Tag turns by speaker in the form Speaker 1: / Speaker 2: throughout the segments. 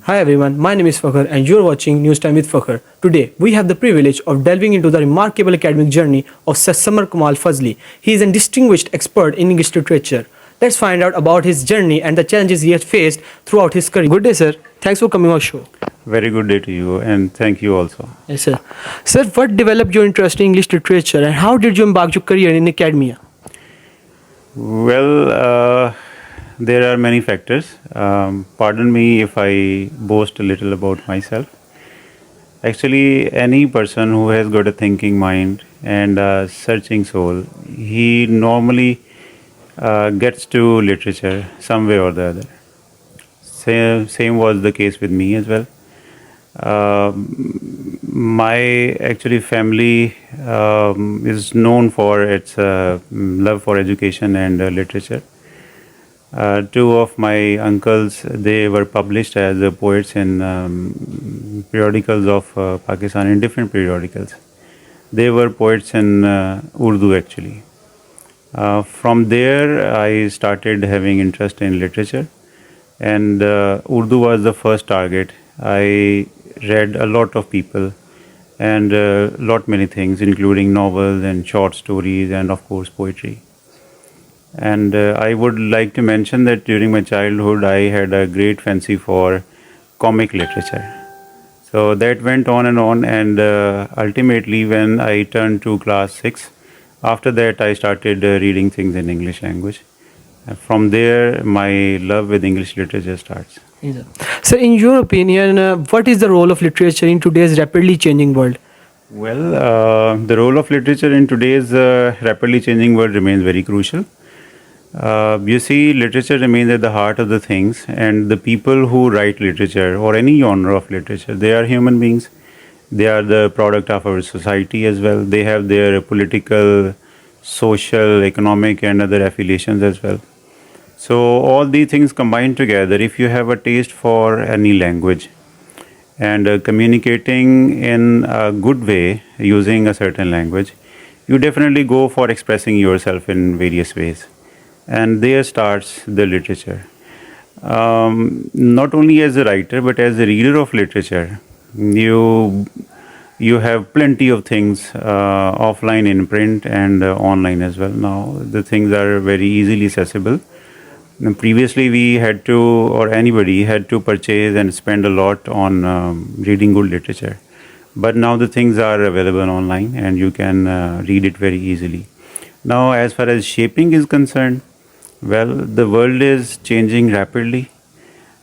Speaker 1: Hi everyone, my name is Fakhar and you are watching News Time with Fakhar. Today, we have the privilege of delving into the remarkable academic journey of Samar Kamal Fazli. He is a distinguished expert in English literature. Let's find out about his journey and the challenges he has faced throughout his career. Good day, sir. Thanks for coming on our show.
Speaker 2: Very good day to you, and thank you also.
Speaker 1: Yes, sir. Sir, what developed your interest in English literature and how did you embark your career in academia?
Speaker 2: Well, there are many factors. Pardon me if I boast a little about myself. Actually, any person who has got a thinking mind and a searching soul, he normally gets to literature some way or the other. Same was the case with me as well. My actually family is known for its love for education and literature. Two of my uncles, they were published as poets in periodicals of Pakistan, in different periodicals. They were poets in Urdu actually. From there, I started having interest in literature, and Urdu was the first target. I read a lot of people and lot many things, including novels and short stories and of course poetry. And I would like to mention that during my childhood, I had a great fancy for comic literature. So that went on, and ultimately, when I turned to class 6, after that, I started reading things in English language. And from there, my love with English literature starts.
Speaker 1: Yes, sir. Sir, in your opinion, what is the role of literature in today's rapidly changing world?
Speaker 2: Well, the role of literature in today's rapidly changing world remains very crucial. You see, literature remains at the heart of the things, and the people who write literature or any genre of literature, they are human beings. They are the product of our society as well. They have their political, social, economic, and other affiliations as well. So, all these things combined together, if you have a taste for any language and communicating in a good way using a certain language, you definitely go for expressing yourself in various ways. And there starts the literature. Not only as a writer, but as a reader of literature, you have plenty of things offline in print and online as well. Now the things are very easily accessible. And previously, we had to, or anybody had to purchase and spend a lot on reading good literature. But now the things are available online, and you can read it very easily. Now, as far as shaping is concerned, well, the world is changing rapidly.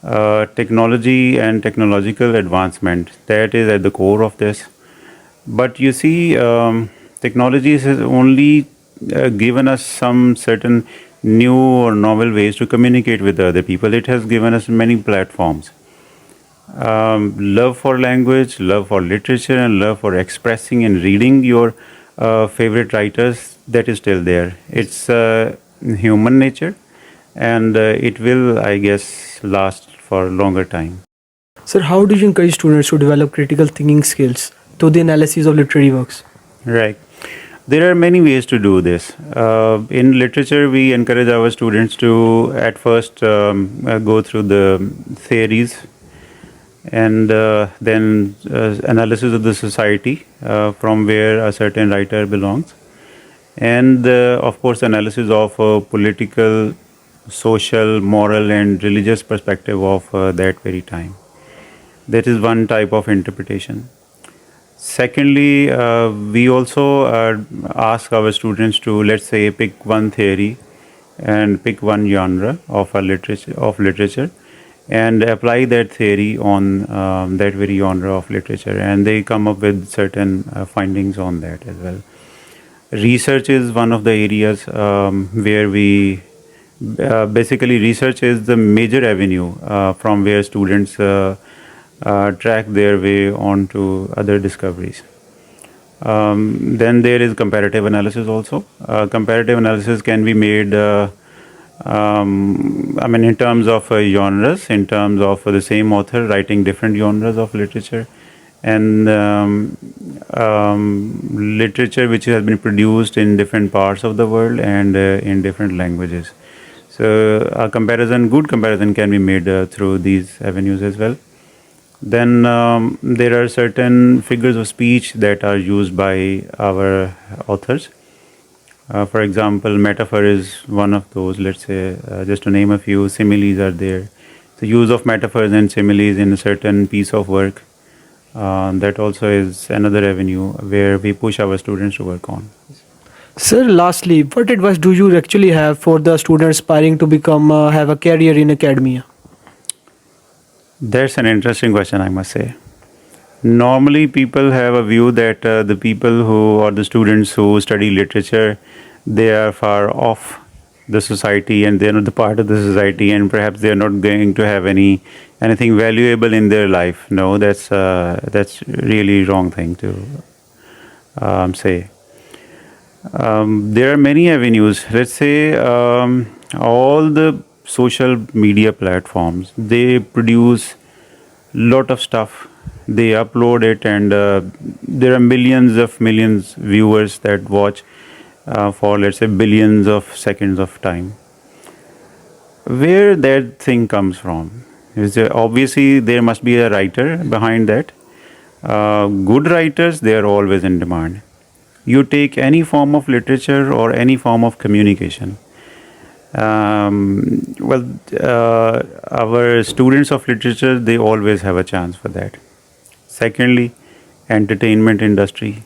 Speaker 2: Technology and technological advancement, that is at the core of this. But you see, technology has only given us some certain new or novel ways to communicate with other people. It has given us many platforms. Love for language, love for literature, and love for expressing and reading your favorite writers, that is still there. It's human nature, and it will, I guess, last for a longer time.
Speaker 1: Sir, how do you encourage students to develop critical thinking skills through the analysis of literary works?
Speaker 2: Right. There are many ways to do this. In literature, we encourage our students to at first go through the theories and then analysis of the society from where a certain writer belongs, and of course analysis of political, social, moral, and religious perspective of that very time. That is one type of interpretation. Secondly, we also ask our students to, let's say, pick one theory and pick one genre of literature and apply that theory on that very genre of literature, and they come up with certain findings on that as well. Research is one of the areas where we basically, research is the major avenue from where students track their way on to other discoveries. Then there is comparative analysis also. Comparative analysis can be made, in terms of genres, in terms of the same author writing different genres of literature, and literature which has been produced in different parts of the world and in different languages. So a good comparison can be made through these avenues as well. Then there are certain figures of speech that are used by our authors. For example, metaphor is one of those. Let's say, just to name a few, similes are there. The use of metaphors and similes in a certain piece of work. That also is another avenue where we push our students to work on.
Speaker 1: Sir, lastly, what advice do you actually have for the students aspiring to become have a career in academia?
Speaker 2: That's an interesting question, I must say. Normally, people have a view that the people who or the students who study literature, they are far off the society and they're not the part of the society, and perhaps they're not going to have anything valuable in their life. No, that's really wrong thing to say. There are many avenues. Let's say all the social media platforms, they produce lot of stuff, they upload it, and there are millions viewers that watch for, let's say, billions of seconds of time. Where that thing comes from is obviously there must be a writer behind that. Good writers, they are always in demand. You take any form of literature or any form of communication. Our students of literature, they always have a chance for that. Secondly, entertainment industry.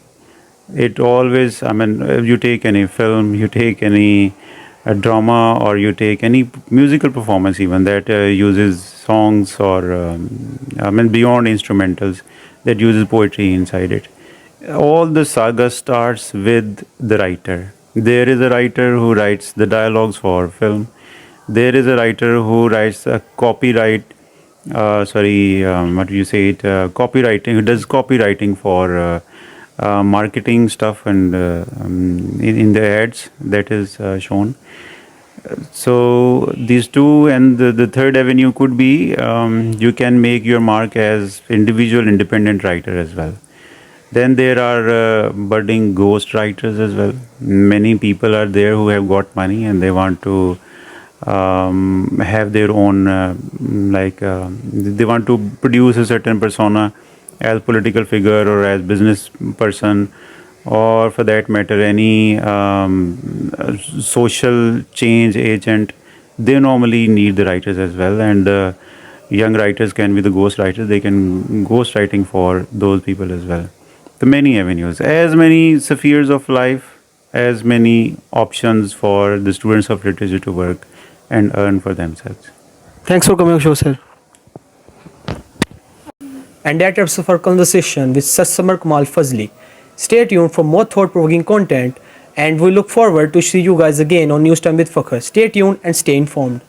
Speaker 2: It always, you take any film, you take any drama, or you take any musical performance even that uses songs or, beyond instrumentals, that uses poetry inside it. All the saga starts with the writer. There is a writer who writes the dialogues for film. There is a writer who writes a copyright. What do you say it? Copywriting. Who does copywriting for marketing stuff and in the ads that is shown. So these two, and the third avenue could be you can make your mark as individual independent writer as well. Then there are budding ghost writers as well. Many people are there who have got money and they want to have their own, they want to produce a certain persona as political figure or as business person, or for that matter any social change agent. They normally need the writers as well, and young writers can be the ghost writers. They can ghost writing for those people as well. The many avenues, as many spheres of life, as many options for the students of literature to work and earn for themselves.
Speaker 1: Thanks for coming on the show, sir. And that wraps up our conversation with Samar Kamal Fazli. Stay tuned for more thought-provoking content, and we look forward to see you guys again on News Time with Fakhr. Stay tuned and stay informed.